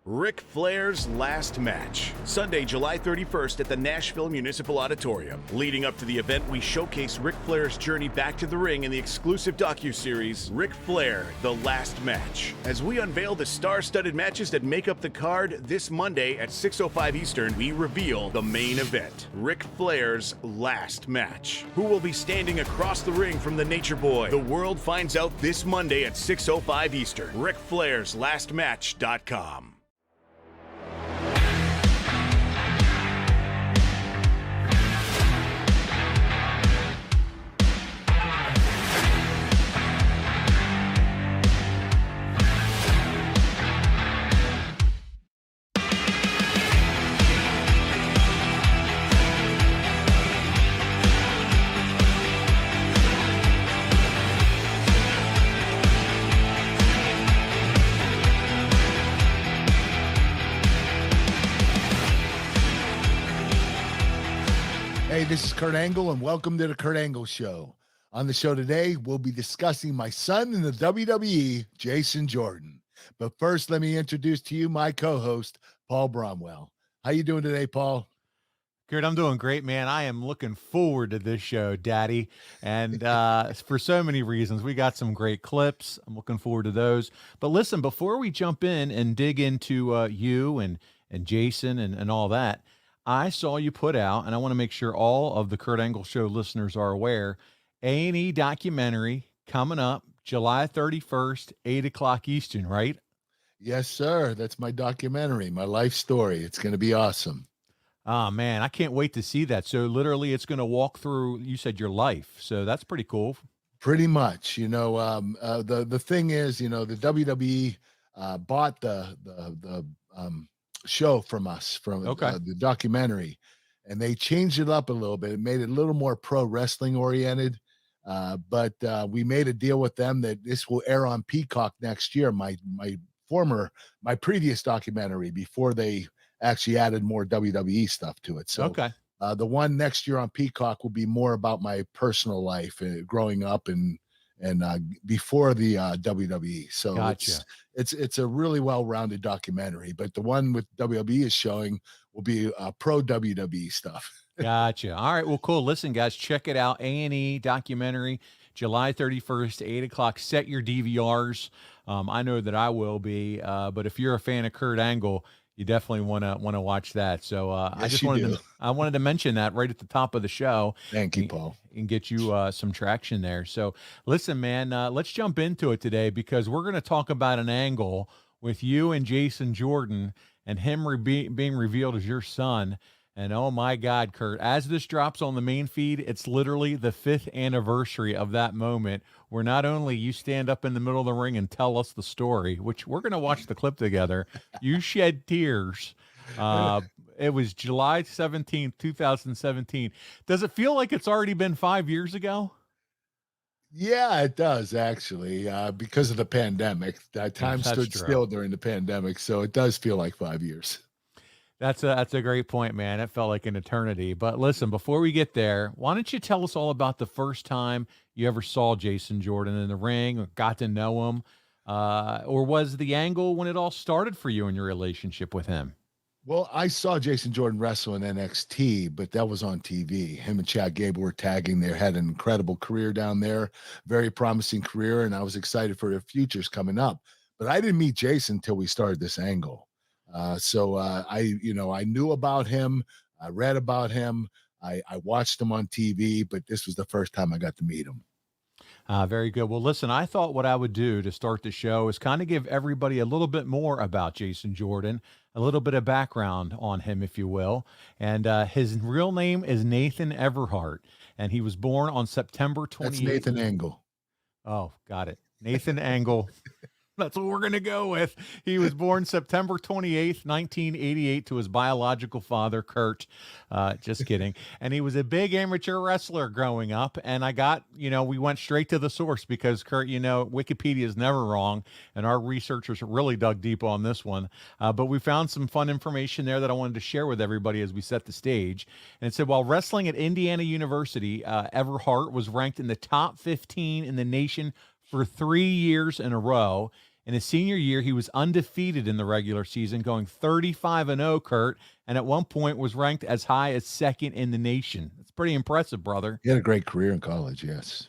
Ric Flair's last match. Sunday, July 31st at the Nashville Municipal Auditorium. Leading up to the event, we showcase Ric Flair's journey back to the ring in the exclusive docuseries, Ric Flair, The Last Match. As we unveil the star-studded matches that make up the card, this Monday at 6:05 Eastern, we reveal the main event, Ric Flair's last match. Who will be standing across the ring from the Nature Boy? The world finds out this Monday at 6:05 Eastern. RicFlairsLastMatch.com. Hey, this is Kurt Angle, and welcome to the Kurt Angle Show. On the show today, we'll be discussing my son in the WWE, Jason Jordan. But first, let me introduce to you my co-host, Paul Bromwell. How you doing today, Paul? Kurt, I'm doing great, man. I am looking forward to this show, Daddy. And for so many reasons. We got some great clips. I'm looking forward to those. But listen, before we jump in and dig into you and Jason and all that, I saw you put out, and I want to make sure all of the Kurt Angle Show listeners are aware, A&E documentary coming up July 31st, 8 o'clock Eastern, right? Yes, sir. That's my documentary, my life story. It's going to be awesome. Oh, man, I can't wait to see that. So literally it's going to walk through, you said, your life. So that's pretty cool. Pretty much. The thing is, the WWE bought the show from us, from the documentary, and they changed it up a little bit. It made it a little more pro wrestling oriented, but we made a deal with them that this will air on Peacock next year, my previous documentary, before they actually added more WWE stuff to it. So the one next year on Peacock will be more about my personal life, growing up and before the WWE. So gotcha. It's a really well-rounded documentary, but the one with WWE is showing will be pro WWE stuff. Gotcha. All right. Well, cool. Listen, guys, check it out. A&E documentary, July 31st, 8 o'clock. Set your DVRs. I know that I will be, but if you're a fan of Kurt Angle, you definitely want to watch that. So Yes, I wanted to mention that right at the top of the show. Thank you, Paul. And get you some traction there. So listen, man, let's jump into it today, because we're going to talk about an angle with you and Jason Jordan and him being revealed as your son. And oh my God, Kurt, as this drops on the main feed, it's literally the 5th anniversary of that moment where not only you stand up in the middle of the ring and tell us the story, which we're going to watch the clip together, you shed tears. It was July 17th, 2017. Does it feel like it's already been 5 years ago? Yeah, it does, actually, because of the pandemic. That time stood still during the pandemic, so it does feel like 5 years. That's a great point, man. It felt like an eternity. But listen, before we get there, why don't you tell us all about the first time you ever saw Jason Jordan in the ring, or got to know him, or was the angle when it all started for you in your relationship with him? Well, I saw Jason Jordan wrestle in NXT, but that was on TV. Him and Chad Gable were tagging. They had an incredible career down there, very promising career, and I was excited for their futures coming up. But I didn't meet Jason until we started this angle. So I knew about him. I read about him. I watched him on TV, but this was the first time I got to meet him. Very good. Well, listen, I thought what I would do to start the show is kind of give everybody a little bit more about Jason Jordan, a little bit of background on him, if you will. And his real name is Nathan Everhart, and he was born on September 28th. That's Nathan Angle. Oh, got it. Nathan Angle. That's what we're going to go with. He was born September 28th, 1988 to his biological father, Kurt. Just kidding. And he was a big amateur wrestler growing up. And we went straight to the source because, Kurt, Wikipedia is never wrong. And our researchers really dug deep on this one. But we found some fun information there that I wanted to share with everybody as we set the stage. And it said, while wrestling at Indiana University, Everhart was ranked in the top 15 in the nation for 3 years in a row. In his senior year, he was undefeated in the regular season, going 35-0, Kurt, and at one point was ranked as high as second in the nation. It's pretty impressive, brother. He had a great career in college, yes.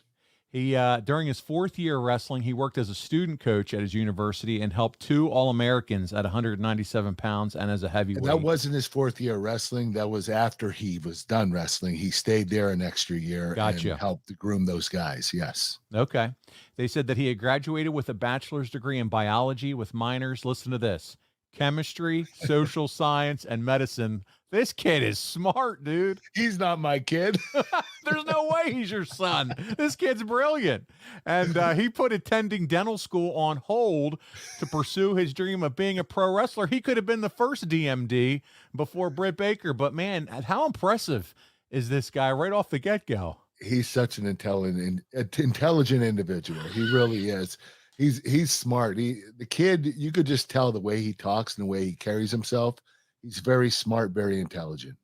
He during his fourth year of wrestling, he worked as a student coach at his university and helped 2 All-Americans at 197 pounds and as a heavyweight. And that wasn't his fourth year of wrestling. That was after he was done wrestling. He stayed there an extra year and helped groom those guys, yes. Okay. They said that he had graduated with a bachelor's degree in biology with minors, listen to this, chemistry, social science, and medicine. This kid is smart, dude. He's not my kid. There's no way he's your son. This kid's brilliant. And he put attending dental school on hold to pursue his dream of being a pro wrestler. He could have been the first DMD before Britt Baker. But, man, how impressive is this guy right off the get-go? He's such an intelligent individual. He really is. He's smart. The kid, you could just tell the way he talks and the way he carries himself. He's very smart, very intelligent.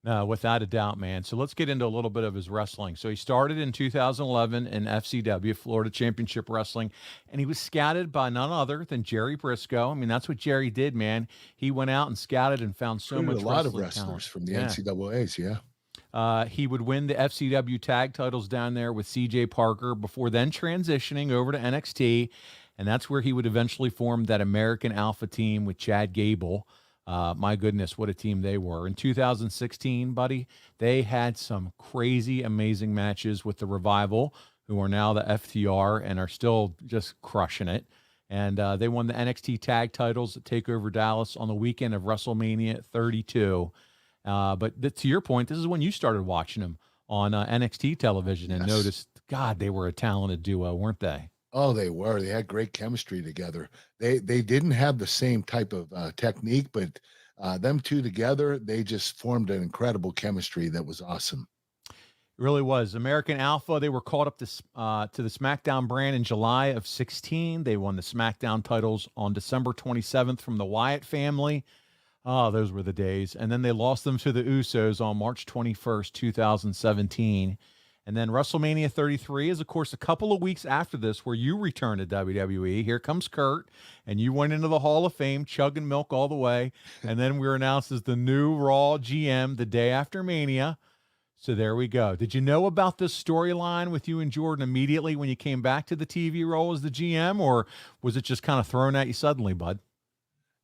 No, without a doubt, man. So let's get into a little bit of his wrestling. So he started in 2011 in FCW, Florida Championship Wrestling, and he was scouted by none other than Jerry Briscoe. I mean, that's what Jerry did, man. He went out and scouted and found so much. A lot of wrestlers talent from the NCAAs, yeah. He would win the FCW tag titles down there with CJ Parker before then transitioning over to NXT, and that's where he would eventually form that American Alpha team with Chad Gable. My goodness, what a team they were. In 2016, buddy, they had some crazy, amazing matches with the Revival, who are now the FTR and are still just crushing it. And they won the NXT tag titles at TakeOver Dallas on the weekend of WrestleMania 32. But to your point, this is when you started watching them on NXT television and noticed, God, they were a talented duo, weren't they? Oh, they were. They had great chemistry together. They didn't have the same type of technique, but them two together, they just formed an incredible chemistry that was awesome. It really was. American Alpha, they were caught up to the SmackDown brand in July of 16. They won the SmackDown titles on December 27th from the Wyatt family. Oh, those were the days. And then they lost them to the Usos on March 21st, 2017. And then WrestleMania 33 is, of course, a couple of weeks after this where you return to WWE. Here comes Kurt, and you went into the Hall of Fame, chugging milk all the way. And then we were announced as the new Raw GM the day after Mania. So there we go. Did you know about this storyline with you and Jordan immediately when you came back to the TV role as the GM, or was it just kind of thrown at you suddenly, bud?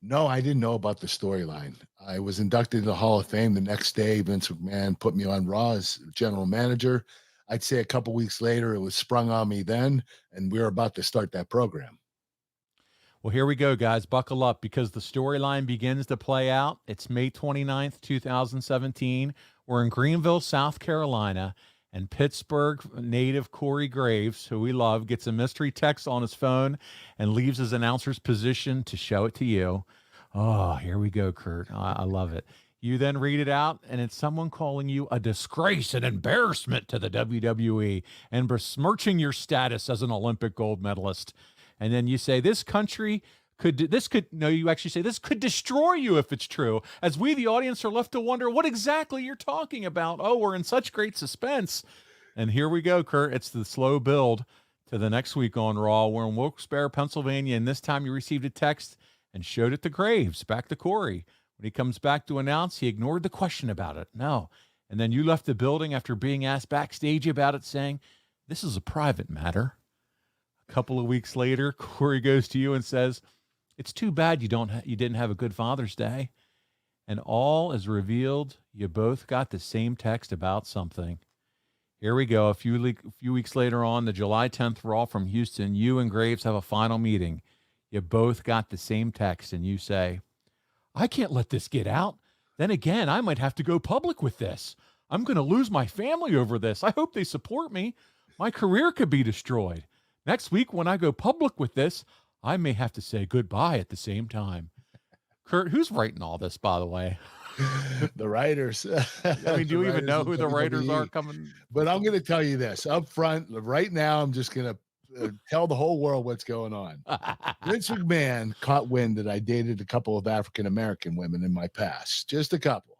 No, I didn't know about the storyline. I was inducted into the Hall of Fame the next day. Vince McMahon put me on Raw as general manager. I'd say a couple weeks later, it was sprung on me then, and we were about to start that program. Well, here we go, guys. Buckle up because the storyline begins to play out. It's May 29th, 2017. We're in Greenville, South Carolina, and Pittsburgh native Corey Graves, who we love, gets a mystery text on his phone and leaves his announcer's position to show it to you. Oh, here we go, Kurt. I love it. You then read it out, and it's someone calling you a disgrace and embarrassment to the WWE and besmirching your status as an Olympic gold medalist. And then you say, this country you actually say, this could destroy you if it's true, as we, the audience, are left to wonder what exactly you're talking about. Oh, we're in such great suspense. And here we go, Kurt. It's the slow build to the next week on Raw. We're in Wilkes-Barre, Pennsylvania, and this time you received a text and showed it to Graves, back to Corey. When he comes back to announce, he ignored the question about it. No. And then you left the building after being asked backstage about it, saying, this is a private matter. A couple of weeks later, Corey goes to you and says, it's too bad you didn't have a good Father's Day. And all is revealed. You both got the same text about something. Here we go. A few weeks later on, the July 10th Raw from Houston, you and Graves have a final meeting. You both got the same text, and you say, I can't let this get out. Then again, I might have to go public with this. I'm going to lose my family over this. I hope they support me. My career could be destroyed. Next week, when I go public with this, I may have to say goodbye at the same time. Kurt, who's writing all this, by the way? The writers. I mean, do you even know who the writers are coming? But I'm going to tell you this up front right now. I'm just going to tell the whole world what's going on. Vince McMahon caught wind that I dated a couple of African-American women in my past, just a couple.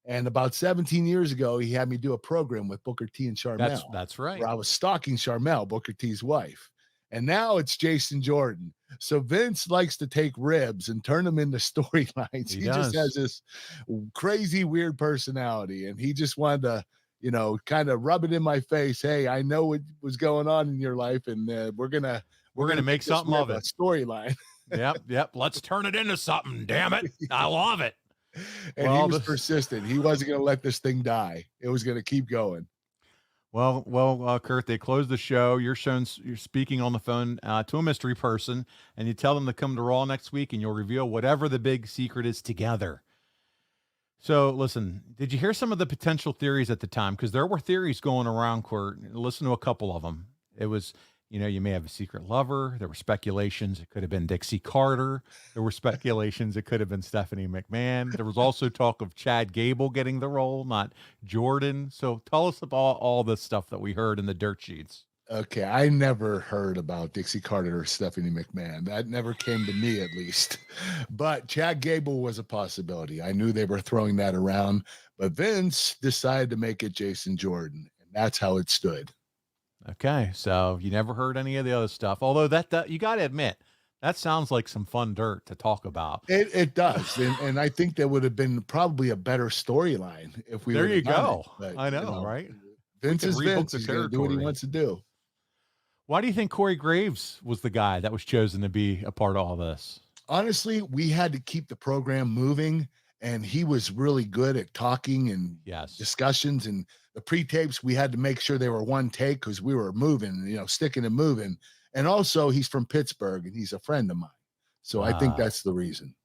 And about 17 years ago, he had me do a program with Booker T and Charmel. That's right. Where I was stalking Charmel, Booker T's wife. And now it's Jason Jordan. So Vince likes to take ribs and turn them into storylines. He just has this crazy, weird personality. And he just wanted to, kind of rub it in my face. Hey, I know what was going on in your life, and we're gonna make something of it. A storyline. Yep. Let's turn it into something. Damn it. I love it. And he was persistent. He wasn't going to let this thing die. It was going to keep going. Well, Kurt, they closed the show. You're speaking on the phone to a mystery person, and you tell them to come to Raw next week, and you'll reveal whatever the big secret is together. So, listen, did you hear some of the potential theories at the time? Because there were theories going around, Kurt. Listen to a couple of them. It was, you may have a secret lover. There were speculations it could have been Dixie Carter. There were speculations it could have been Stephanie McMahon. There was also talk of Chad Gable getting the role, not Jordan. So tell us about all the stuff that we heard in the dirt sheets. Okay, I never heard about Dixie Carter or Stephanie McMahon. That never came to me, at least. But Chad Gable was a possibility. I knew they were throwing that around. But Vince decided to make it Jason Jordan, and that's how it stood. Okay, so you never heard any of the other stuff. Although that you got to admit, that sounds like some fun dirt to talk about. It does, and I think that would have been probably a better storyline if we. There you go. But, I know, right? Vince is Vince. He's going to do what he wants to do. Why do you think Corey Graves was the guy that was chosen to be a part of all this? Honestly, we had to keep the program moving, and he was really good at talking and discussions, and the pre-tapes, we had to make sure they were one take because we were moving, sticking and moving. And also he's from Pittsburgh and he's a friend of mine. So I think that's the reason.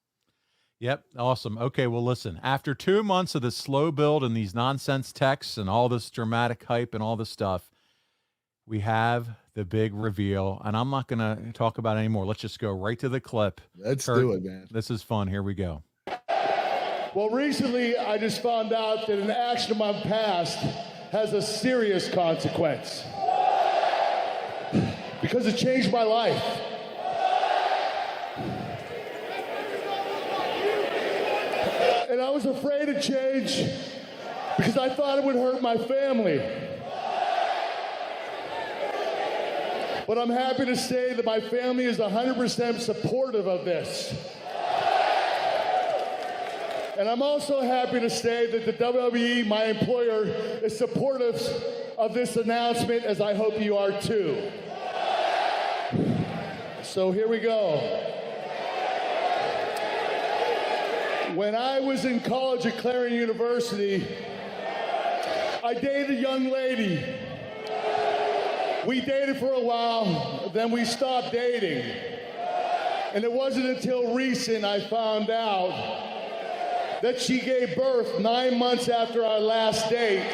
Yep. Awesome. Okay. Well, listen, after 2 months of this slow build and these nonsense texts and all this dramatic hype and all this stuff, we have the big reveal, and I'm not going to talk about it anymore. Let's just go right to the clip. Let's do it, man. This is fun. Here we go. Well, recently I just found out that an action of my past has a serious consequence because it changed my life. And I was afraid of change because I thought it would hurt my family. But I'm happy to say that my family is 100% supportive of this. And I'm also happy to say that the WWE, my employer, is supportive of this announcement, as I hope you are too. So here we go. When I was in college at Clarion University, I dated a young lady. We dated for a while, then we stopped dating. And it wasn't until recent I found out that she gave birth 9 months after our last date.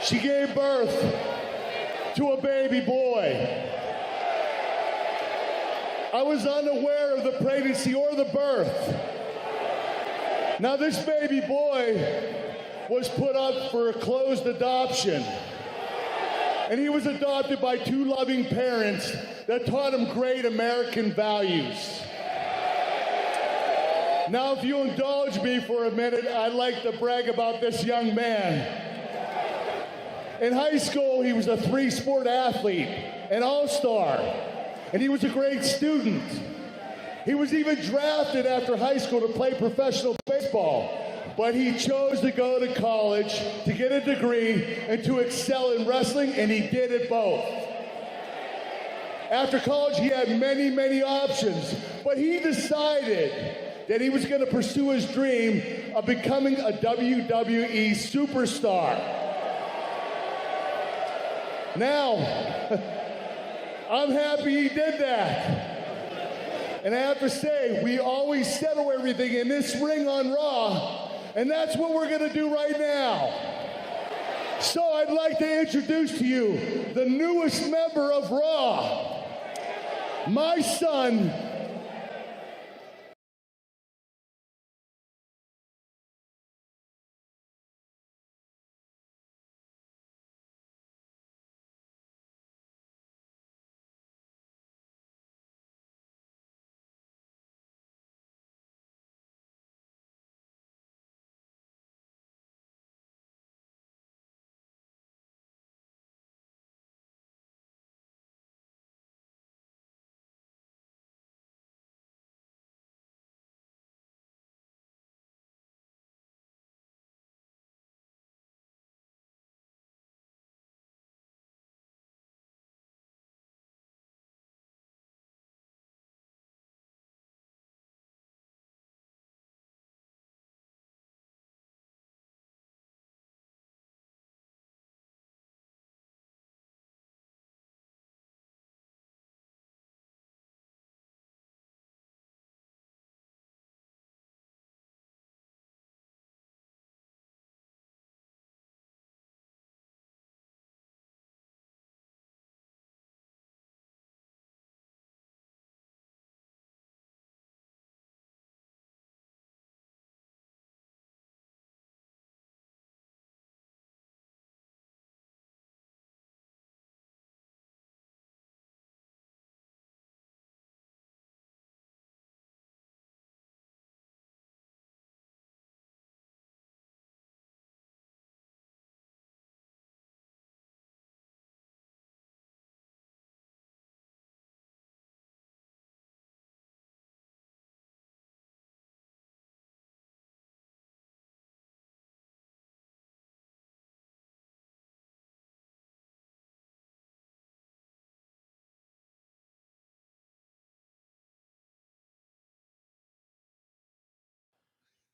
She gave birth to a baby boy. I was unaware of the pregnancy or the birth. Now this baby boy was put up for a closed adoption. And he was adopted by two loving parents that taught him great American values. Now, if you indulge me for a minute, I'd like to brag about this young man. In high school, he was a three-sport athlete, an all-star, and he was a great student. He was even drafted after high school to play professional baseball. But he chose to go to college to get a degree and to excel in wrestling, and he did it both. After college, he had many, many options, but he decided that he was going to pursue his dream of becoming a WWE superstar. Now, I'm happy he did that. And I have to say, we always settle everything in this ring on Raw. And that's what we're going to do right now. So I'd like to introduce to you the newest member of Raw, my son,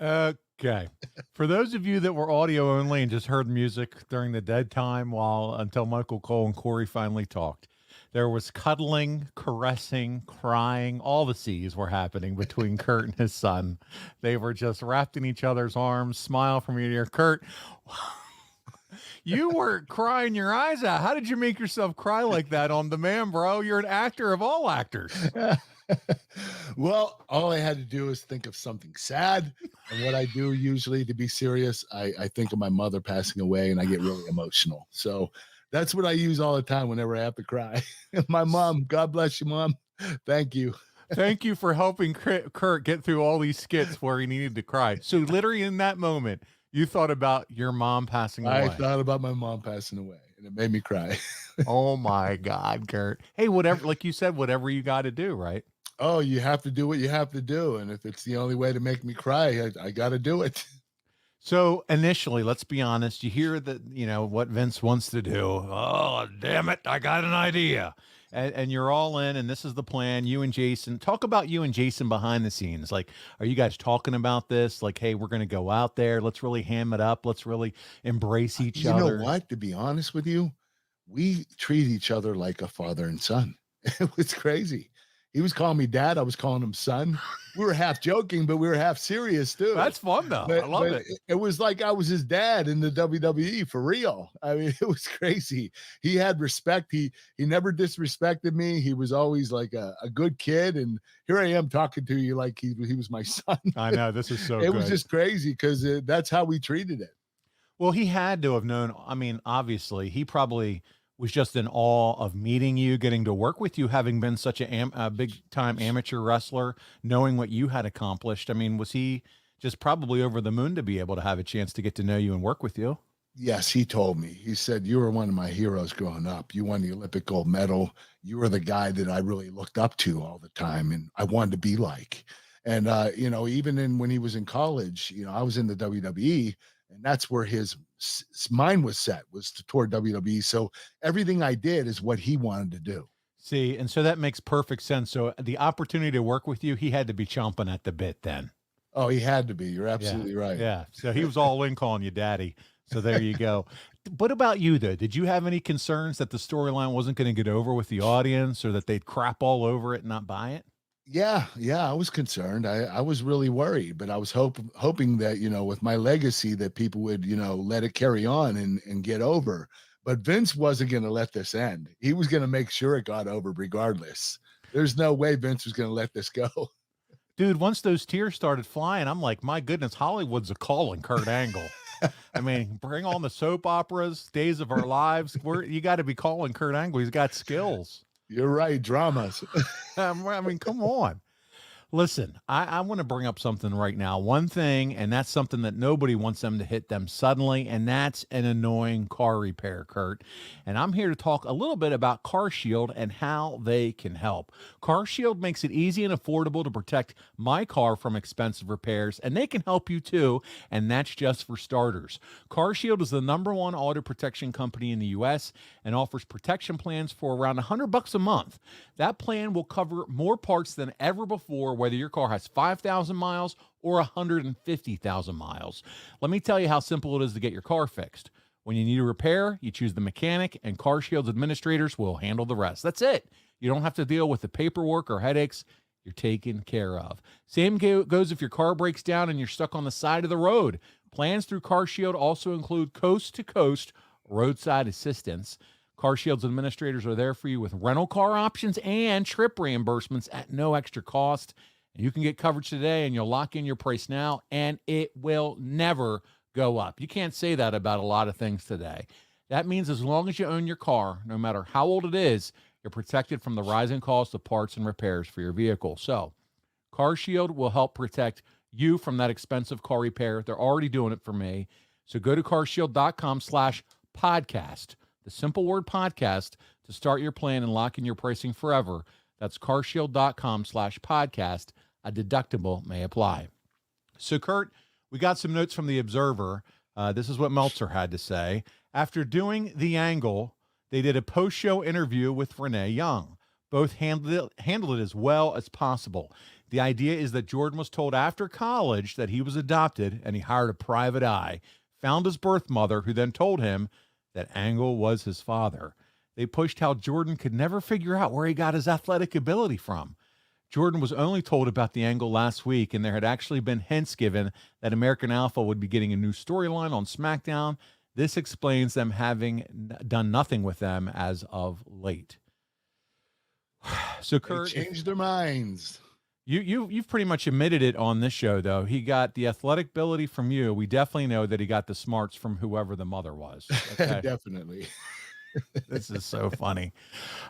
Okay. For those of you that were audio only and just heard music during the dead time until Michael Cole and Corey finally talked, there was cuddling, caressing, crying. All the C's were happening between Kurt and his son. They were just wrapped in each other's arms, smile from ear to ear. Kurt, you were crying your eyes out. How did you make yourself cry like that on demand, bro? You're an actor of all actors. Well, all I had to do is think of something sad. And what I do usually to be serious, I think of my mother passing away and I get really emotional. So that's what I use all the time whenever I have to cry. My mom, God bless you, Mom. Thank you. Thank you for helping Kurt get through all these skits where he needed to cry. So literally in that moment, you thought about your mom passing away. I thought about my mom passing away and it made me cry. Oh my God, Kurt. Hey, whatever, like you said, whatever you got to do, right? Oh, you have to do what you have to do. And if it's the only way to make me cry, I got to do it. So initially, let's be honest, you hear that, what Vince wants to do. Oh, damn it. I got an idea. And you're all in, and this is the plan. You and Jason, talk about you and Jason behind the scenes. Like, are you guys talking about this? Like, hey, we're going to go out there. Let's really ham it up. Let's really embrace each other. You know what? To be honest with you, we treat each other like a father and son. It was crazy. He was calling me dad. I was calling him son. We were half joking, but we were half serious too. That's fun though. I love it. It was like I was his dad in the WWE for real. I mean, it was crazy. He had respect. He never disrespected me. He was always like a good kid. And here I am talking to you like he was my son. I know, this is so It was just crazy because that's how we treated it. Well, he had to have known. I mean, obviously, he probably was just in awe of meeting you, getting to work with you, having been such a big-time amateur wrestler, knowing what you had accomplished. I mean, was he just probably over the moon to be able to have a chance to get to know you and work with you? Yes, he told me. He said, you were one of my heroes growing up. You won the Olympic gold medal. You were the guy that I really looked up to all the time, and I wanted to be like. And, even when he was in college, I was in the WWE, and that's where his mind was set, was toward WWE. So everything I did is what he wanted to do. See, and so that makes perfect sense. So the opportunity to work with you, he had to be chomping at the bit then. Oh, he had to be. You're absolutely right. Yeah. So he was all in calling you daddy. So there you go. What about you, though? Did you have any concerns that the storyline wasn't going to get over with the audience, or that they'd crap all over it and not buy it? Yeah, I was concerned. I was really worried, but I was hoping that, with my legacy that people would, let it carry on and get over. But Vince wasn't going to let this end. He was going to make sure it got over regardless. There's no way Vince was going to let this go. Dude, once those tears started flying, I'm like, my goodness, Hollywood's a calling Kurt Angle. I mean, bring on the soap operas, Days of Our Lives. You got to be calling Kurt Angle. He's got skills. You're right. Dramas. I mean, come on. Listen, I want to bring up something right now. One thing, and that's something that nobody wants them to hit them suddenly, and that's an annoying car repair, Kurt. And I'm here to talk a little bit about CarShield and how they can help. CarShield makes it easy and affordable to protect my car from expensive repairs, and they can help you too, and that's just for starters. CarShield is the #1 auto protection company in the U.S. and offers protection plans for around $100 a month. That plan will cover more parts than ever before, whether your car has 5,000 miles or 150,000 miles. Let me tell you how simple it is to get your car fixed. When you need a repair, you choose the mechanic, and CarShield's administrators will handle the rest. That's it. You don't have to deal with the paperwork or headaches. You're taken care of. Same goes if your car breaks down and you're stuck on the side of the road. Plans through CarShield also include coast-to-coast roadside assistance. CarShield's administrators are there for you with rental car options and trip reimbursements at no extra cost. And you can get coverage today, and you'll lock in your price now, and it will never go up. You can't say that about a lot of things today. That means as long as you own your car, no matter how old it is, you're protected from the rising cost of parts and repairs for your vehicle. So CarShield will help protect you from that expensive car repair. They're already doing it for me. So go to carshield.com/podcast. The simple word podcast to start your plan and lock in your pricing forever. That's carshield.com/podcast. A deductible may apply. So, Kurt, we got some notes from the Observer. This is what Meltzer had to say. After doing The Angle, they did a post-show interview with Renee Young. Both handled it as well as possible. The idea is that Jordan was told after college that he was adopted, and he hired a private eye, found his birth mother, who then told him that Angle was his father. They pushed how Jordan could never figure out where he got his athletic ability from. Jordan was only told about the Angle last week, and there had actually been hints given that American Alpha would be getting a new storyline on SmackDown. This explains them having done nothing with them as of late. So, Kurt, they changed their minds. You've pretty much admitted it on this show, though. He got the athletic ability from you. We definitely know that he got the smarts from whoever the mother was. Okay? Definitely. This is so funny.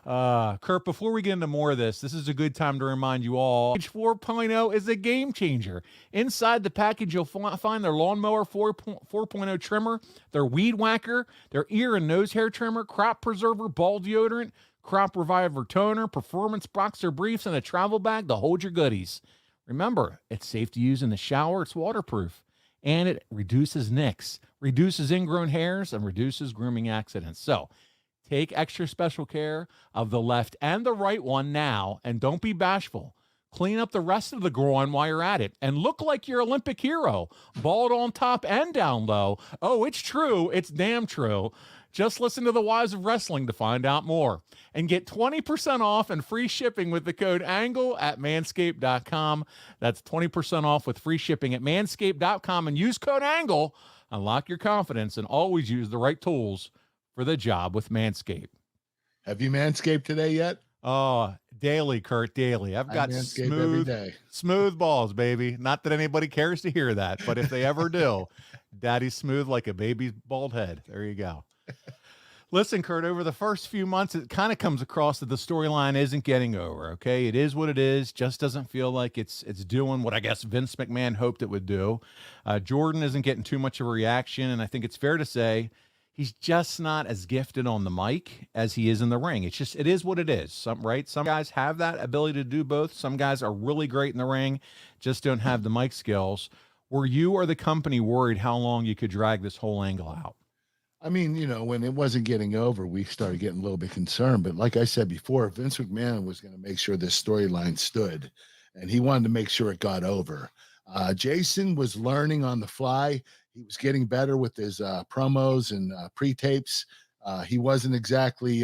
Kurt, before we get into more of this is a good time to remind you all, Package 4.0 is a game changer. Inside the package, you'll find their Lawnmower 4.0 trimmer, their Weed Whacker, their ear and nose hair trimmer, Crop Preserver, ball deodorant, Crop Reviver toner, performance boxer briefs, and a travel bag to hold your goodies. Remember, it's safe to use in the shower, it's waterproof, and it reduces nicks, reduces ingrown hairs, and reduces grooming accidents. So, take extra special care of the left and the right one now, and don't be bashful. Clean up the rest of the groin while you're at it, and look like your Olympic hero, bald on top and down low. Oh, it's true. It's damn true. Just listen to the Wives of Wrestling to find out more. And get 20% off and free shipping with the code ANGLE at manscaped.com. That's 20% off with free shipping at manscaped.com, and use code ANGLE. Unlock your confidence and always use the right tools for the job with Manscaped. Have you manscaped today yet? Oh, daily, Kurt, daily. I've got smooth balls, baby. Not that anybody cares to hear that, but if they ever do, daddy's smooth like a baby's bald head. There you go. Listen, Kurt, over the first few months, it kind of comes across that the storyline isn't getting over, okay? It is what it is. Just doesn't feel like it's doing what I guess Vince McMahon hoped it would do. Jordan isn't getting too much of a reaction, and I think it's fair to say he's just not as gifted on the mic as he is in the ring. It is what it is. Some guys have that ability to do both. Some guys are really great in the ring, just don't have the mic skills. Were you or the company worried how long you could drag this whole angle out? I mean, when it wasn't getting over, we started getting a little bit concerned. But like I said before, Vince McMahon was going to make sure this storyline stood, and he wanted to make sure it got over. Jason was learning on the fly. He was getting better with his promos and pre-tapes. He wasn't exactly,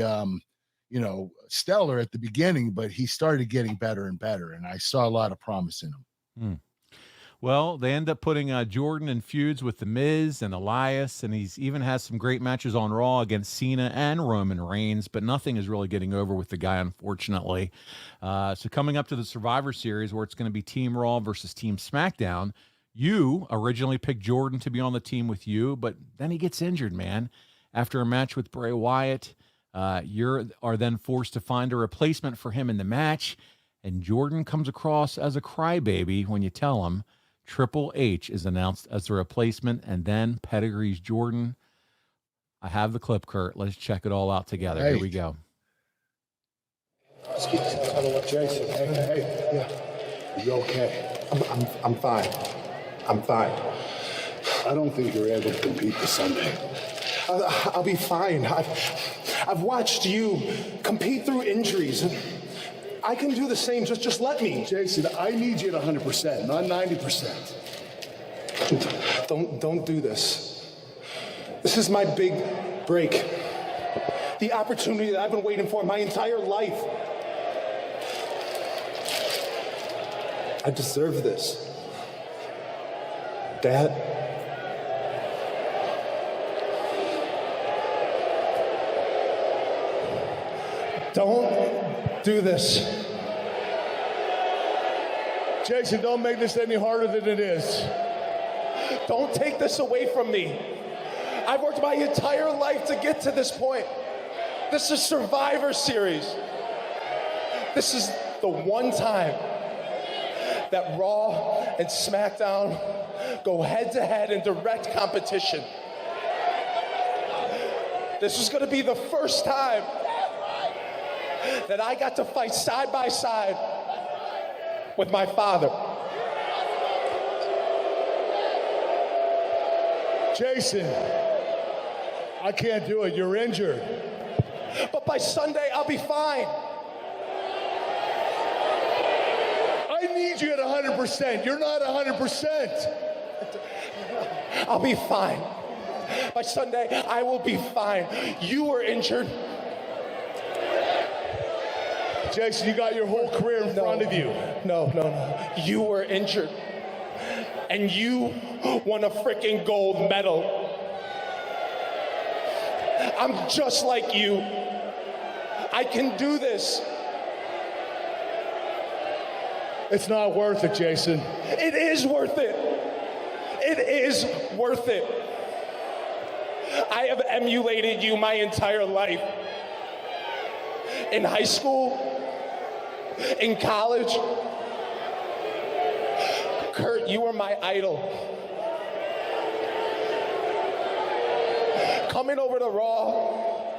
stellar at the beginning, but he started getting better and better, and I saw a lot of promise in him. Well, they end up putting Jordan in feuds with The Miz and Elias, and he's even has some great matches on Raw against Cena and Roman Reigns, but nothing is really getting over with the guy, unfortunately. So coming up to the Survivor Series, where it's going to be Team Raw versus Team SmackDown, you originally picked Jordan to be on the team with you, but then he gets injured, man. After a match with Bray Wyatt, you are then forced to find a replacement for him in the match, and Jordan comes across as a crybaby when you tell him Triple H is announced as the replacement, and then pedigrees Jordan. I have the clip, Kurt. Let's check it all out together. Hey. Here we go. Jason, hey, yeah. You okay? I'm fine. I'm fine. I don't think you're able to compete this Sunday. I'll be fine. I've watched you compete through injuries. I can do the same. Just let me. Jason, I need you at 100%, not 90%. Don't do this. This is my big break. The opportunity that I've been waiting for my entire life. I deserve this. Dad? Don't do this. Jason, don't make this any harder than it is. Don't take this away from me. I've worked my entire life to get to this point. This is Survivor Series. This is the one time that Raw and SmackDown go head-to-head in direct competition. This is going to be the first time that I got to fight side by side with my father. Jason, I can't do it. You're injured. But by Sunday, I'll be fine. need you at 100%. You're not 100%. I'll be fine. By Sunday, I will be fine. You were injured. Jason, you got your whole career in front of you. No. You were injured. And you won a freaking gold medal. I'm just like you. I can do this. It's not worth it, Jason. It is worth it. It is worth it. I have emulated you my entire life. In high school, in college. Kurt, you were my idol. Coming over to Raw,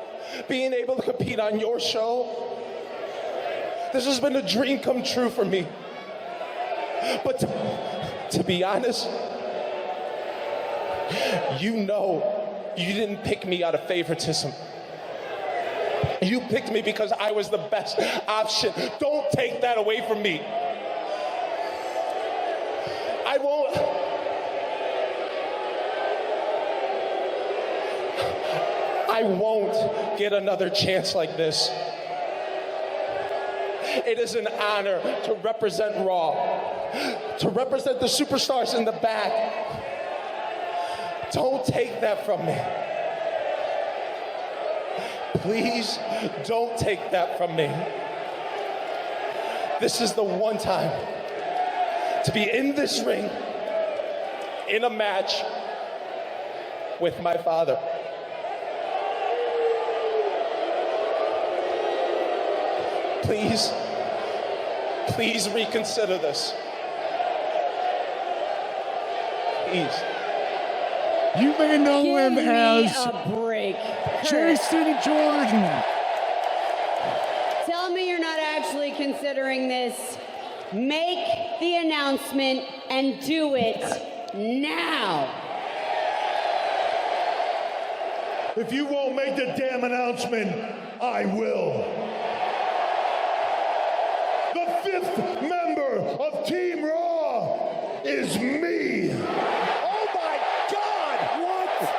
being able to compete on your show, this has been a dream come true for me. But to be honest, you know you didn't pick me out of favoritism. You picked me because I was the best option. Don't take that away from me. I won't get another chance like this. It is an honor to represent Raw, to represent the superstars in the back. Don't take that from me. Please don't take that from me. This is the one time to be in this ring, in a match with my father. Please reconsider this. Please. You may know him as a break. Jason Jordan. Tell me you're not actually considering this. Make the announcement and do it now. If you won't make the damn announcement, I will. The fifth member of Team Raw is me. Oh my God! What?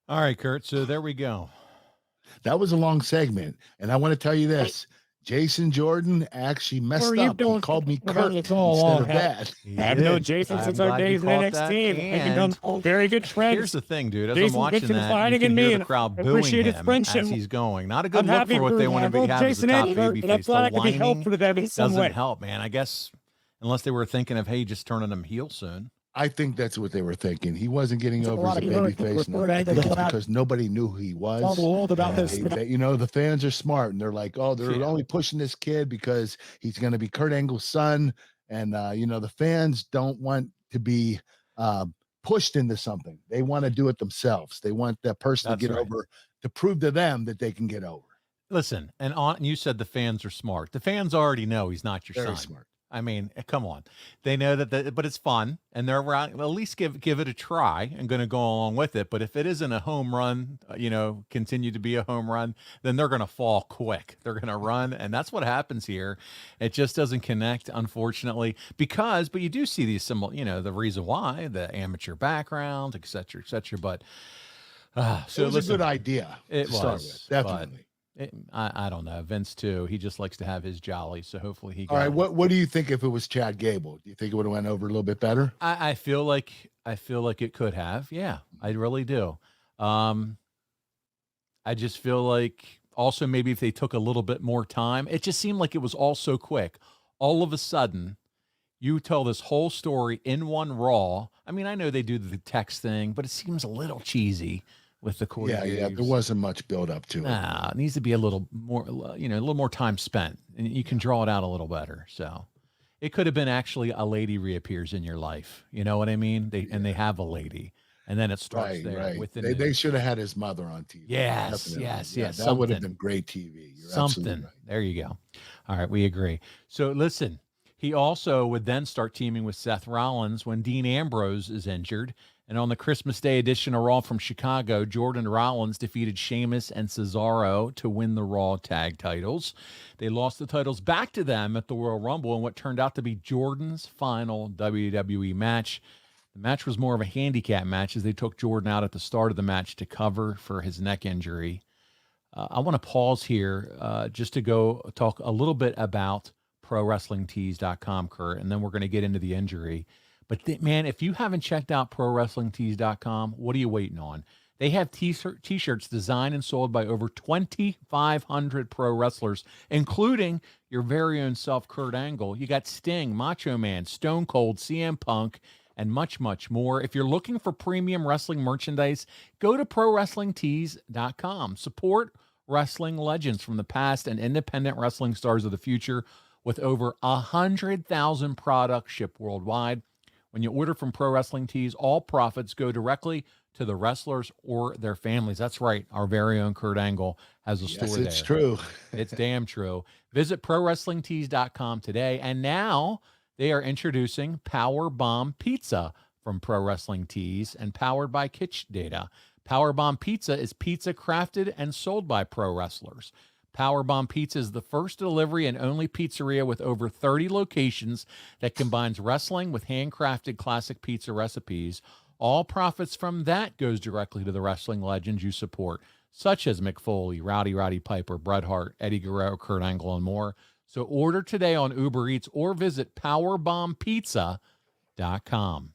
All right, Kurt. So there we go. That was a long segment. And I want to tell you this. Jason Jordan actually messed up. He called me Kurt instead of that. I've known Jason since our days in NXT. And become very good friends. Here's the thing, dude. As Jason I'm watching that, you can hear the crowd booing him as he's going. Not a good look for what they want to have as a top babyface. The whining doesn't help, man. I guess unless they were thinking of, hey, just turning him heel soon. I think that's what they were thinking. He wasn't getting over as a babyface. No, I think it's because nobody knew who he was. You know, the fans are smart, and they're like, oh, they're only pushing this kid because he's going to be Kurt Angle's son. And, you know, the fans don't want to be pushed into something. They want to do it themselves. They want that person to get over, to prove to them that they can get over. Listen, and you said the fans are smart. The fans already know he's not your Very son. smart. I mean, come on. They know that, but it's fun, and they're around. At least give it a try and going to go along with it. But if it isn't a home run, you know, continue to be a home run, then they're going to fall quick. They're going to run, and that's what happens here. It just doesn't connect, unfortunately, but you do see these similar, you know, the reason why, the amateur background, et cetera, et cetera. But so it was a good idea. It to start with, definitely. I don't know. Vince too. He just likes to have his jolly, so hopefully he. All right. What do you think if it was Chad Gable? Do you think it would have went over a little bit better? I feel like I feel like it could have. Yeah, I really do. I just feel like also maybe if they took a little bit more time, it just seemed like it was all so quick. All of a sudden, you tell this whole story in one Raw. I mean, I know they do the text thing, but it seems a little cheesy with the Corey Yeah, Graves. there wasn't much build up to it. Nah, it needs to be a little more, a little more time spent, and you can draw it out a little better. So it could have been actually a lady reappears in your life. You know what I mean? They have a lady, and then it starts Right, there. right. With the They news. should have had his mother on TV. Yes, Definitely. yes, Yeah, yes. that would have Something. been great TV. You're Something. absolutely right. There you go. All right, we agree. So listen, he also would then start teaming with Seth Rollins when Dean Ambrose is injured. And on the Christmas Day edition of Raw from Chicago, Jordan Rollins defeated Sheamus and Cesaro to win the Raw tag titles. They lost the titles back to them at the Royal Rumble in what turned out to be Jordan's final WWE match. The match was more of a handicap match as they took Jordan out at the start of the match to cover for his neck injury. I want to pause here just to go talk a little bit about ProWrestlingTees.com, Kurt, and then we're going to get into the injury. But, man, if you haven't checked out ProWrestlingTees.com, what are you waiting on? They have T-shirts designed and sold by over 2,500 pro wrestlers, including your very own self, Kurt Angle. You got Sting, Macho Man, Stone Cold, CM Punk, and much, much more. If you're looking for premium wrestling merchandise, go to ProWrestlingTees.com. Support wrestling legends from the past and independent wrestling stars of the future with over 100,000 products shipped worldwide. When you order from Pro Wrestling Tees, all profits go directly to the wrestlers or their families. That's right. Our very own Kurt Angle has a store there. Yes, it's true. It's damn true. Visit ProWrestlingTees.com today. And now they are introducing Power Bomb Pizza from Pro Wrestling Tees and powered by Kitch Data. Power Bomb Pizza is pizza crafted and sold by pro wrestlers. Power Bomb Pizza is the first delivery and only pizzeria with over 30 locations that combines wrestling with handcrafted classic pizza recipes. All profits from that goes directly to the wrestling legends you support, such as Mick Foley, Roddy Piper, Bret Hart, Eddie Guerrero, Kurt Angle, and more. So order today on Uber Eats or visit powerbombpizza.com.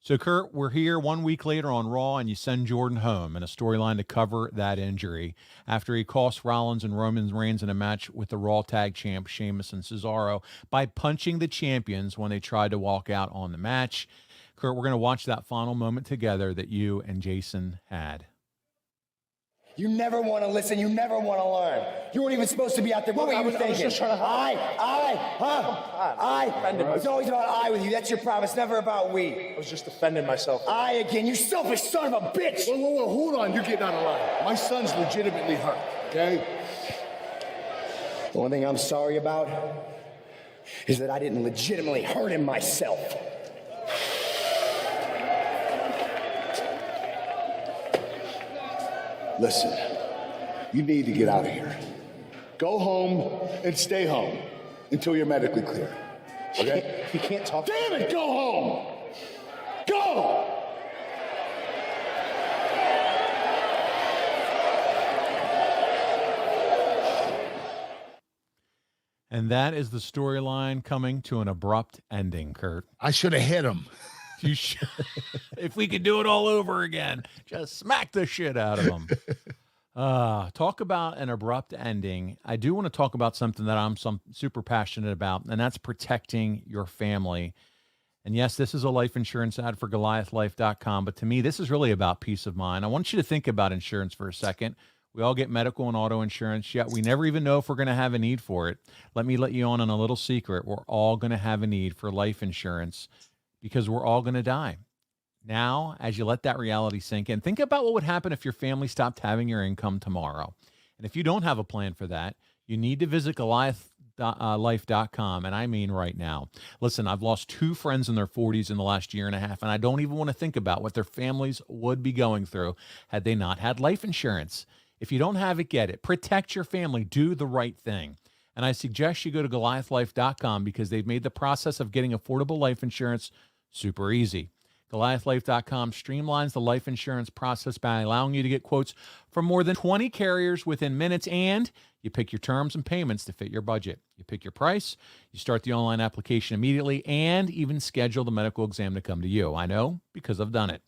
So, Kurt, we're here 1 week later on Raw, and you send Jordan home in a storyline to cover that injury after he cost Rollins and Roman Reigns in a match with the Raw Tag Champ, Sheamus and Cesaro, by punching the champions when they tried to walk out on the match. Kurt, we're going to watch that final moment together that you and Jason had. You never want to listen. You never want to learn. You weren't even supposed to be out there. What were you thinking? I was just trying to... It's always about I with you. That's your problem. It's never about we. I was just defending myself. I again. You selfish son of a bitch. Whoa, hold on. You're getting out of line. My son's legitimately hurt, okay? The one thing I'm sorry about is that I didn't legitimately hurt him myself. Listen, you need to get out of here. Go home and stay home until you're medically clear. Okay? You can't talk. Damn it, go home! Go! And that is the storyline coming to an abrupt ending, Kurt. I should have hit him. You should, if we could do it all over again, just smack the shit out of them. Talk about an abrupt ending. I do want to talk about something that I'm super passionate about, and that's protecting your family. And yes, this is a life insurance ad for GoliathLife.com, but to me, this is really about peace of mind. I want you to think about insurance for a second. We all get medical and auto insurance, yet we never even know if we're going to have a need for it. Let me let you on a little secret. We're all going to have a need for life insurance because we're all going to die. Now, as you let that reality sink in, think about what would happen if your family stopped having your income tomorrow. And if you don't have a plan for that, you need to visit GoliathLife.com, and I mean right now. Listen, I've lost 2 friends in their 40s in the last year and a half, and I don't even want to think about what their families would be going through had they not had life insurance. If you don't have it, get it. Protect your family. Do the right thing. And I suggest you go to GoliathLife.com because they've made the process of getting affordable life insurance super easy. GoliathLife.com streamlines the life insurance process by allowing you to get quotes from more than 20 carriers within minutes, and you pick your terms and payments to fit your budget. You pick your price, you start the online application immediately, and even schedule the medical exam to come to you. I know because I've done it.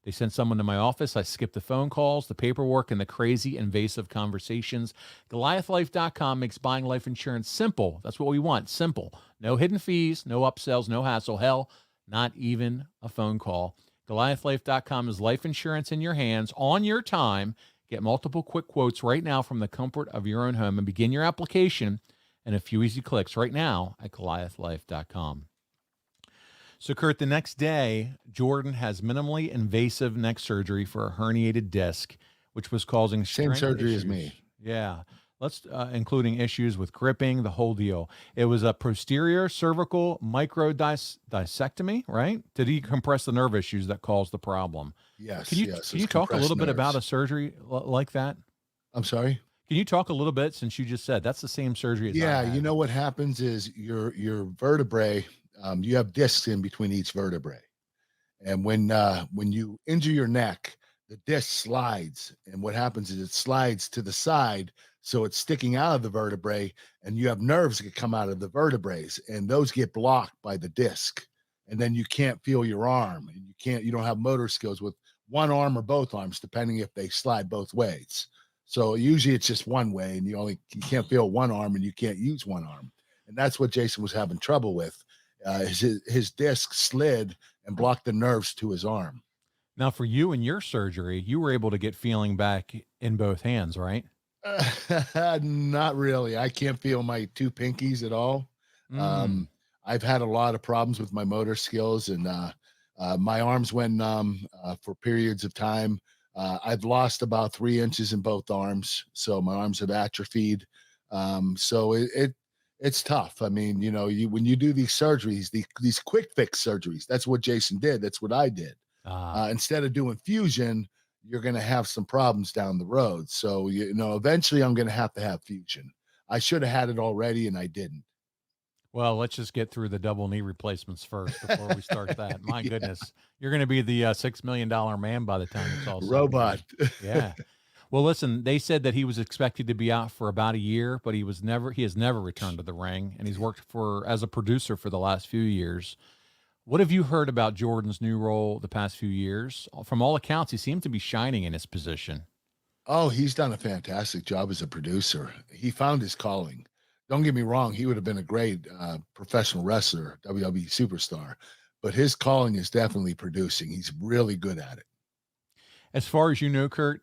They send someone to my office. I skip the phone calls, the paperwork, and the crazy invasive conversations. GoliathLife.com makes buying life insurance simple. That's what we want, simple. No hidden fees, no upsells, no hassle. Hell, not even a phone call. GoliathLife.com is life insurance in your hands on your time. Get multiple quick quotes right now from the comfort of your own home and begin your application in a few easy clicks right now at GoliathLife.com. So, Kurt, the next day, Jordan has minimally invasive neck surgery for a herniated disc, which was causing same surgery as me. Yeah. Including issues with gripping, the whole deal. It was a posterior cervical microdiscectomy, right? Did he compress the nerve issues that caused the problem? Yes. Can you talk a little bit about a surgery like that? I'm sorry? Can you talk a little bit, since you just said that's the same surgery as I had? You know what happens is your vertebrae, you have discs in between each vertebrae. And when you injure your neck, the disc slides. And what happens is it slides to the side, so it's sticking out of the vertebrae, and you have nerves that come out of the vertebrae, and those get blocked by the disc. And then you can't feel your arm, and you don't have motor skills with one arm or both arms, depending if they slide both ways. So usually it's just one way, and you can't feel one arm, and you can't use one arm. And that's what Jason was having trouble with. His disc slid and blocked the nerves to his arm. Now, for you and your surgery, you were able to get feeling back in both hands, right? Not really. I can't feel my two pinkies at all. I've had a lot of problems with my motor skills, and my arms went numb for periods of time. I've lost about 3 inches in both arms, so my arms have atrophied. So it's tough. I mean, when you do these surgeries, these quick fix surgeries, that's what Jason did. That's what I did. Instead of doing fusion, you're going to have some problems down the road. So, eventually I'm going to have fusion. I should have had it already, and I didn't. Well, let's just get through the double knee replacements first before we start that. My goodness, you're going to be the $6 million man by the time it's all robot. Yeah. Well, listen, they said that he was expected to be out for about a year, but he has never returned to the ring, and he's worked as a producer for the last few years. What have you heard about Jordan's new role the past few years? From all accounts, he seemed to be shining in his position. Oh, he's done a fantastic job as a producer. He found his calling. Don't get me wrong, he would have been a great professional wrestler, WWE superstar, but his calling is definitely producing. He's really good at it. As far as you know, Kurt,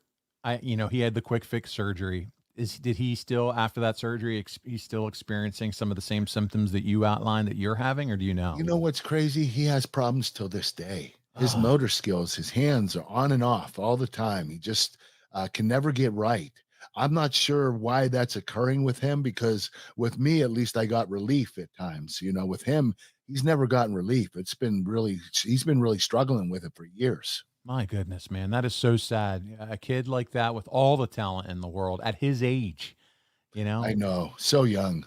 he had the quick fix surgery. Did he still, after that surgery, he's still experiencing some of the same symptoms that you outlined that you're having, or do you know? You know what's crazy? He has problems till this day. His motor skills, his hands are on and off all the time. He just can never get right. I'm not sure why that's occurring with him, because with me, at least I got relief at times. With him, he's never gotten relief. He's been really struggling with it for years. My goodness, man, that is so sad. A kid like that with all the talent in the world at his age, I know, so young.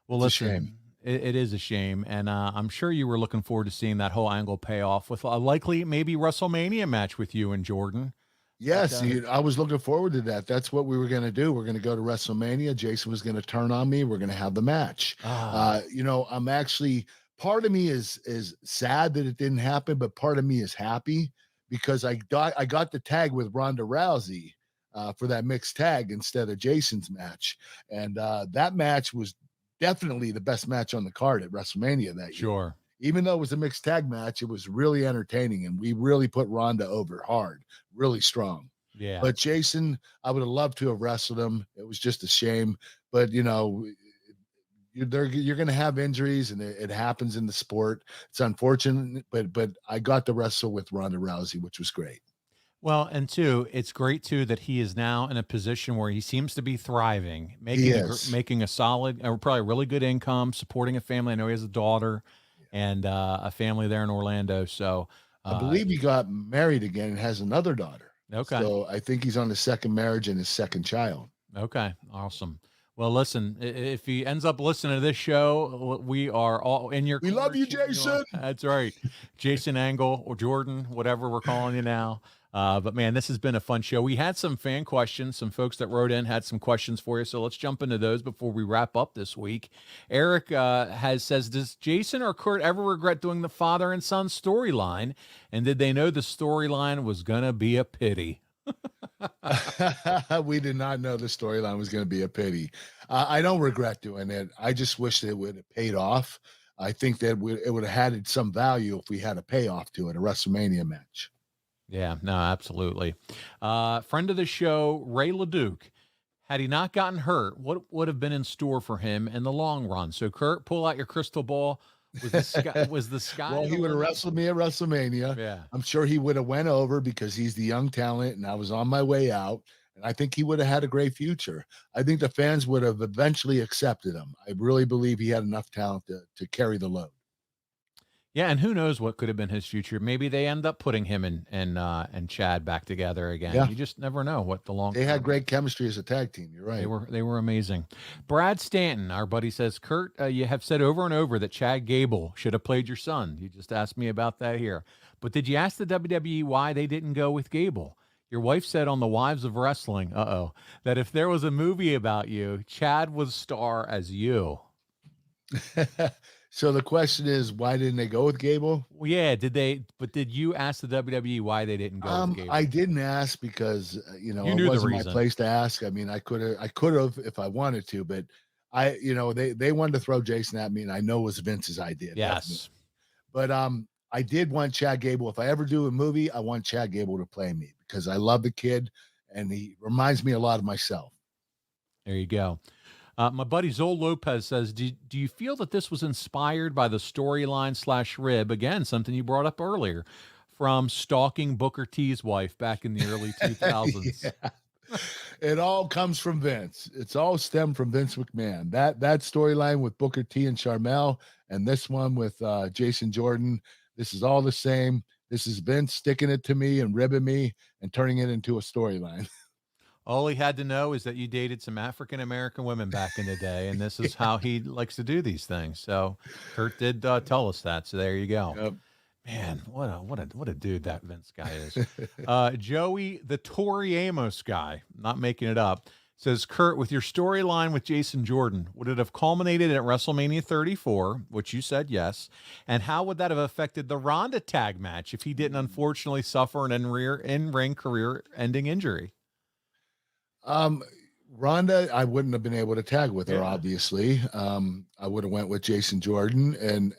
Well, listen, it is a shame. And I'm sure you were looking forward to seeing that whole angle pay off with a likely maybe WrestleMania match with you and Jordan. Yes, I was looking forward to that. That's what we were going to do. We're going to go to WrestleMania. Jason was going to turn on me. We're going to have the match. I'm actually, part of me is sad that it didn't happen, but part of me is happy, because I got the tag with Ronda Rousey for that mixed tag instead of Jason's match. And that match was definitely the best match on the card at WrestleMania that year. Sure. Even though it was a mixed tag match, it was really entertaining, and we really put Ronda over hard, really strong. Yeah. But Jason, I would have loved to have wrestled him. It was just a shame. But, you're going to have injuries, and it happens in the sport. It's unfortunate, but I got to wrestle with Ronda Rousey, which was great. Well, and two, it's great too that he is now in a position where he seems to be thriving, making a solid, or probably a really good income, supporting a family. I know he has a daughter and a family there in Orlando. So I believe he got married again and has another daughter. Okay. So I think he's on his second marriage and his second child. Okay. Awesome. Well, listen, if he ends up listening to this show, we are all in your We corner love you, cheering Jason. on. That's right. Jason Angle or Jordan, whatever we're calling you now. But man, this has been a fun show. We had some fan questions. Some folks that wrote in had some questions for you. So let's jump into those before we wrap up this week. Eric says, does Jason or Kurt ever regret doing the father and son storyline? And did they know the storyline was going to be a pity? We did not know the storyline was going to be a pity. I don't regret doing it. I just wish it would have paid off. I think that it would have had some value if we had a payoff to it, a WrestleMania match. Yeah, no, absolutely. Friend of the show, Ray LeDuc. Had he not gotten hurt, what would have been in store for him in the long run? So, Kurt, pull out your crystal ball. Was the sky? Well, he would have wrestled me at WrestleMania. Yeah. I'm sure he would have went over because he's the young talent, and I was on my way out. And I think he would have had a great future. I think the fans would have eventually accepted him. I really believe he had enough talent to carry the load. Yeah, and who knows what could have been his future? Maybe they end up putting him and Chad back together again. Yeah. You just never know what the long. They had great chemistry as a tag team. You're right. They were amazing. Brad Stanton, our buddy, says, Kurt, you have said over and over that Chad Gable should have played your son. You just asked me about that here. But did you ask the WWE why they didn't go with Gable? Your wife said on the Wives of Wrestling, that if there was a movie about you, Chad would star as you. So the question is, why didn't they go with Gable? Well, yeah, did you ask the WWE why they didn't go with Gable? I didn't ask because, You it knew the wasn't my reason. place to ask. I mean, I could have if I wanted to, but they wanted to throw Jason at me, and I know it was Vince's idea. Yes. Definitely. But I did want Chad Gable. If I ever do a movie, I want Chad Gable to play me because I love the kid, and he reminds me a lot of myself. There you go. My buddy Zol Lopez says, do you feel that this was inspired by the storyline / rib, again, something you brought up earlier, from stalking Booker T's wife back in the early 2000s? Yeah. It all comes from Vince. It's all stemmed from Vince McMahon. That storyline with Booker T and Sharmell, and this one with Jason Jordan, this is all the same. This is Vince sticking it to me and ribbing me and turning it into a storyline. All he had to know is that you dated some African-American women back in the day, and this is how he likes to do these things. So Kurt did tell us that. So there you go. Yep. Man, what a dude that Vince guy is. Joey, the Tori Amos guy, not making it up, says, Kurt, with your storyline with Jason Jordan, would it have culminated at WrestleMania 34, which you said yes? And how would that have affected the Ronda tag match if he didn't unfortunately suffer an in-ring career-ending injury? Ronda, I wouldn't have been able to tag with her, obviously. I would have went with Jason Jordan, and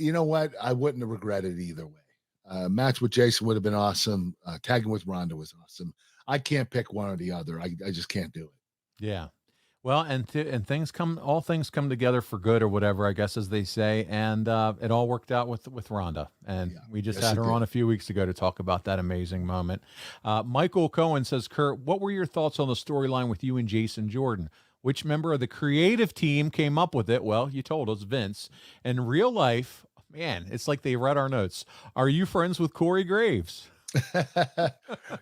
you know what? I wouldn't have regretted either way. Match with Jason would have been awesome. Tagging with Ronda was awesome. I can't pick one or the other. I just can't do it. Yeah. Well, and all things come together for good or whatever, I guess, as they say. And it all worked out with Ronda. And we just had her on a few weeks ago to talk about that amazing moment. Michael Cohen says, Kurt, what were your thoughts on the storyline with you and Jason Jordan? Which member of the creative team came up with it? Well, you told us, Vince. In real life, man, it's like they read our notes. Are you friends with Corey Graves?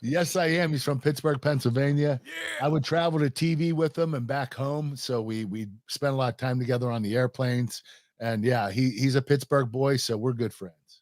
Yes, I am. He's from Pittsburgh, Pennsylvania. Yeah. I would travel to TV with him and back home. So we spent a lot of time together on the airplanes. And yeah, he's a Pittsburgh boy, so we're good friends.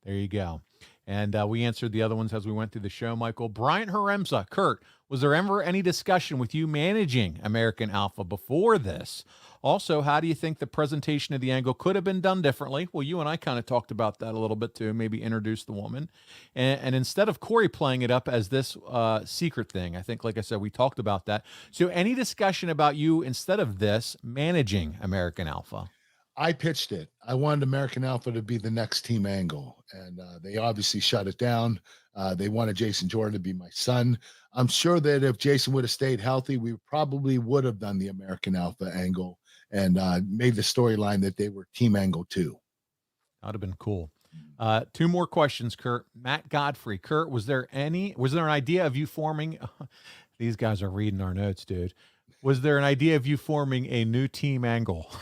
There you go. And we answered the other ones as we went through the show, Michael. Bryant Haremza, Kurt, was there ever any discussion with you managing American Alpha before this? Also, how do you think the presentation of the angle could have been done differently? Well, you and I kind of talked about that a little bit too, maybe introduce the woman. And instead of Corey playing it up as this secret thing, I think, like I said, we talked about that. So any discussion about you, instead of this, managing American Alpha? I pitched it. I wanted American Alpha to be the next Team Angle, and they obviously shut it down. They wanted Jason Jordan to be my son. I'm sure that if Jason would have stayed healthy, we probably would have done the American Alpha angle and made the storyline that they were Team Angle too. That'd have been cool. Two more questions, Kurt. Matt Godfrey. Kurt, was there an idea of you forming? These guys are reading our notes, dude. Was there an idea of you forming a new Team Angle?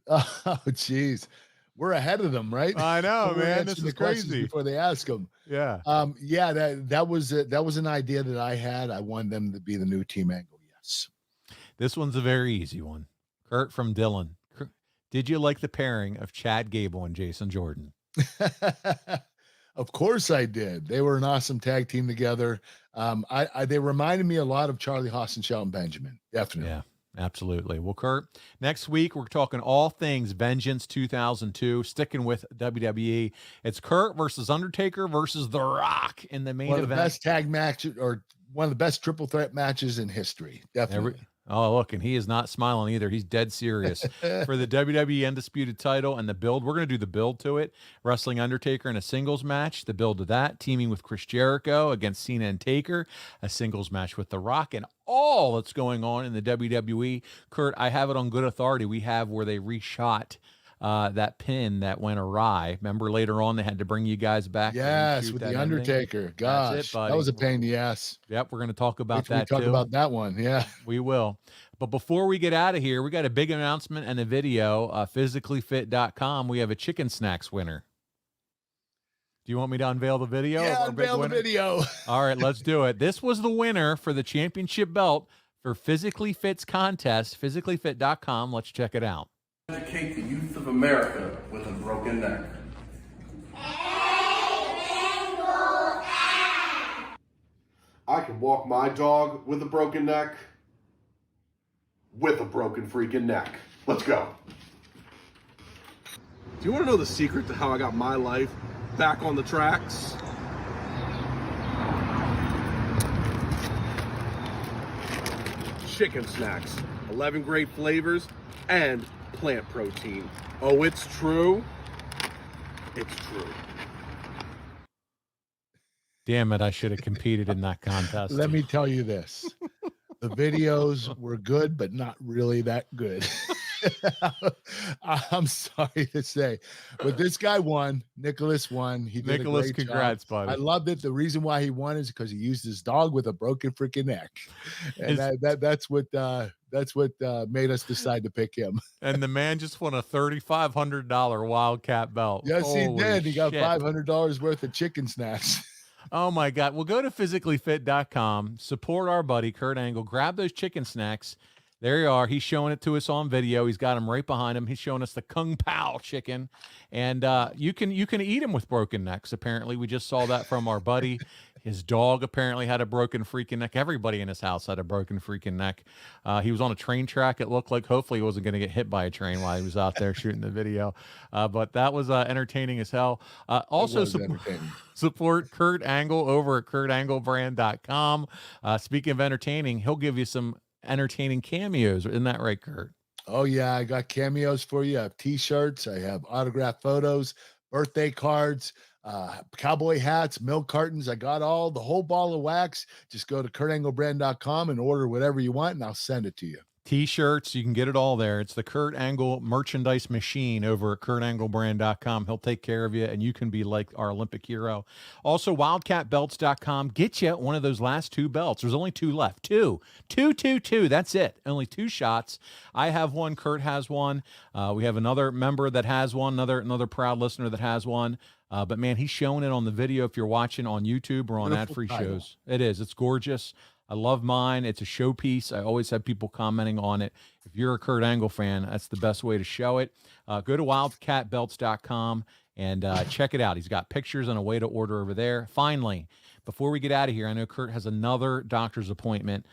Oh, geez. We're ahead of them, right? I know, man. This is crazy. Before they ask them. Yeah. That was an idea that I had. I wanted them to be the new Team Angle. Yes. This one's a very easy one. Kurt from Dylan. Did you like the pairing of Chad Gable and Jason Jordan? Of course I did. They were an awesome tag team together. They reminded me a lot of Charlie Haas and Shelton Benjamin. Definitely. Yeah, absolutely. Well, Kurt, next week we're talking all things Vengeance 2002, sticking with WWE. It's Kurt versus Undertaker versus The Rock in the main event. One of the best tag matches, or one of the best triple threat matches in history. Definitely. Oh, look, and he is not smiling either. He's dead serious for the WWE Undisputed title and the build. We're going to do the build to it. Wrestling Undertaker in a singles match, the build to that, teaming with Chris Jericho against Cena and Taker, a singles match with The Rock, and all that's going on in the WWE. Kurt, I have it on good authority. We have where they reshot that pin that went awry. Remember later on they had to bring you guys back. Yes, with the Undertaker. Ending. Gosh, that was a pain in the ass. Yep, we're going to talk about that too. Talk about that one. Yeah, we will. But before we get out of here, we got a big announcement and a video. Physicallyfit.com. We have a chicken snacks winner. Do you want me to unveil the video? Yeah, unveil the video. All right, let's do it. This was the winner for the championship belt for Physically Fit's contest. Physicallyfit.com. Let's check it out. Educate the youth of America with a broken neck. I can walk my dog with a broken neck, with a broken freaking neck. Let's go. Do you want to know the secret to how I got my life back on the tracks? Chicken snacks, 11 great flavors, and plant protein. Oh, it's true. It's true. Damn it, I should have competed in that contest. Let me tell you this. The videos were good, but not really that good. I'm sorry to say. But this guy won. Nicholas won. He did Nicholas, a great congrats, job. buddy. I loved it. The reason why he won is because he used his dog with a broken freaking neck. And that's what made us decide to pick him. And the man just won a $3,500 Wildcat belt. Yes, Holy he did. He got shit. $500 worth of chicken snacks. Oh my God. Well, go to physicallyfit.com, support our buddy Kurt Angle, grab those chicken snacks. There you are. He's showing it to us on video. He's got them right behind him. He's showing us the Kung Pao chicken. And you can eat them with broken necks. Apparently, we just saw that from our buddy. His dog apparently had a broken freaking neck. Everybody in his house had a broken freaking neck. He was on a train track. It looked like hopefully he wasn't going to get hit by a train while he was out there shooting the video. But that was entertaining as hell. Also, support Kurt Angle over at kurtanglebrand.com. Speaking of entertaining, he'll give you some entertaining cameos. Isn't that right, Kurt? Oh, yeah. I got cameos for you. I have T-shirts. I have autographed photos, birthday cards, cowboy hats, milk cartons. I got the whole ball of wax. Just go to kurtanglebrand.com and order whatever you want, and I'll send it to you. T-shirts, you can get it all there. It's the Kurt Angle merchandise machine over at kurtanglebrand.com. He'll take care of you, and you can be like our Olympic hero. Also, wildcatbelts.com. Get you one of those last two belts. There's only two left. Two. That's it. Only two shots. I have one. Kurt has one. We have another member that has one, another proud listener that has one. But, man, he's showing it on the video if you're watching on YouTube or on ad-free shows. It is. It's gorgeous. I love mine. It's a showpiece. I always have people commenting on it. If you're a Kurt Angle fan, that's the best way to show it. Go to wildcatbelts.com and check it out. He's got pictures and a way to order over there. Finally, before we get out of here, I know Kurt has another doctor's appointment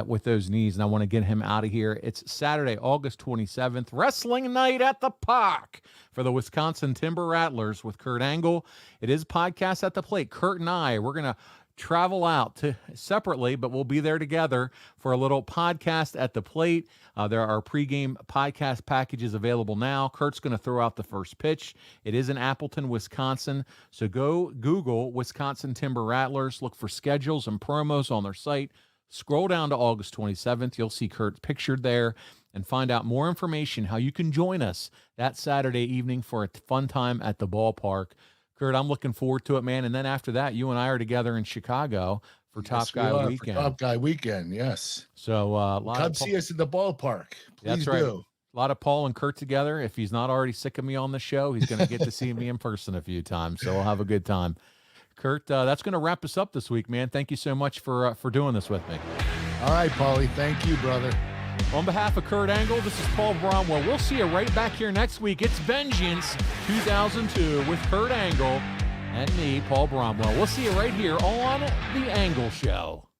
with those knees, and I want to get him out of here. It's Saturday, August 27th, Wrestling Night at the Park for the Wisconsin Timber Rattlers with Kurt Angle. It is Podcast at the Plate. Kurt and I, we're going to travel out separately, but we'll be there together for a little podcast at the plate. There are pregame podcast packages available now. Kurt's going to throw out the first pitch. It is in Appleton, Wisconsin. So go Google Wisconsin Timber Rattlers. Look for schedules and promos on their site. Scroll down to August 27th. You'll see Kurt pictured there and find out more information, how you can join us that Saturday evening for a fun time at the ballpark. Kurt, I'm looking forward to it, man. And then after that, you and I are together in Chicago for Top Guy Weekend. Top Guy Weekend, yes. So come see us at the ballpark. Please that's right. do. A lot of Paul and Kurt together. If he's not already sick of me on the show, he's going to get to see me in person a few times. So we'll have a good time. Kurt, that's going to wrap us up this week, man. Thank you so much for doing this with me. All right, Paulie. Thank you, brother. On behalf of Kurt Angle, this is Paul Bromwell. We'll see you right back here next week. It's Vengeance 2002 with Kurt Angle and me, Paul Bromwell. We'll see you right here on The Angle Show.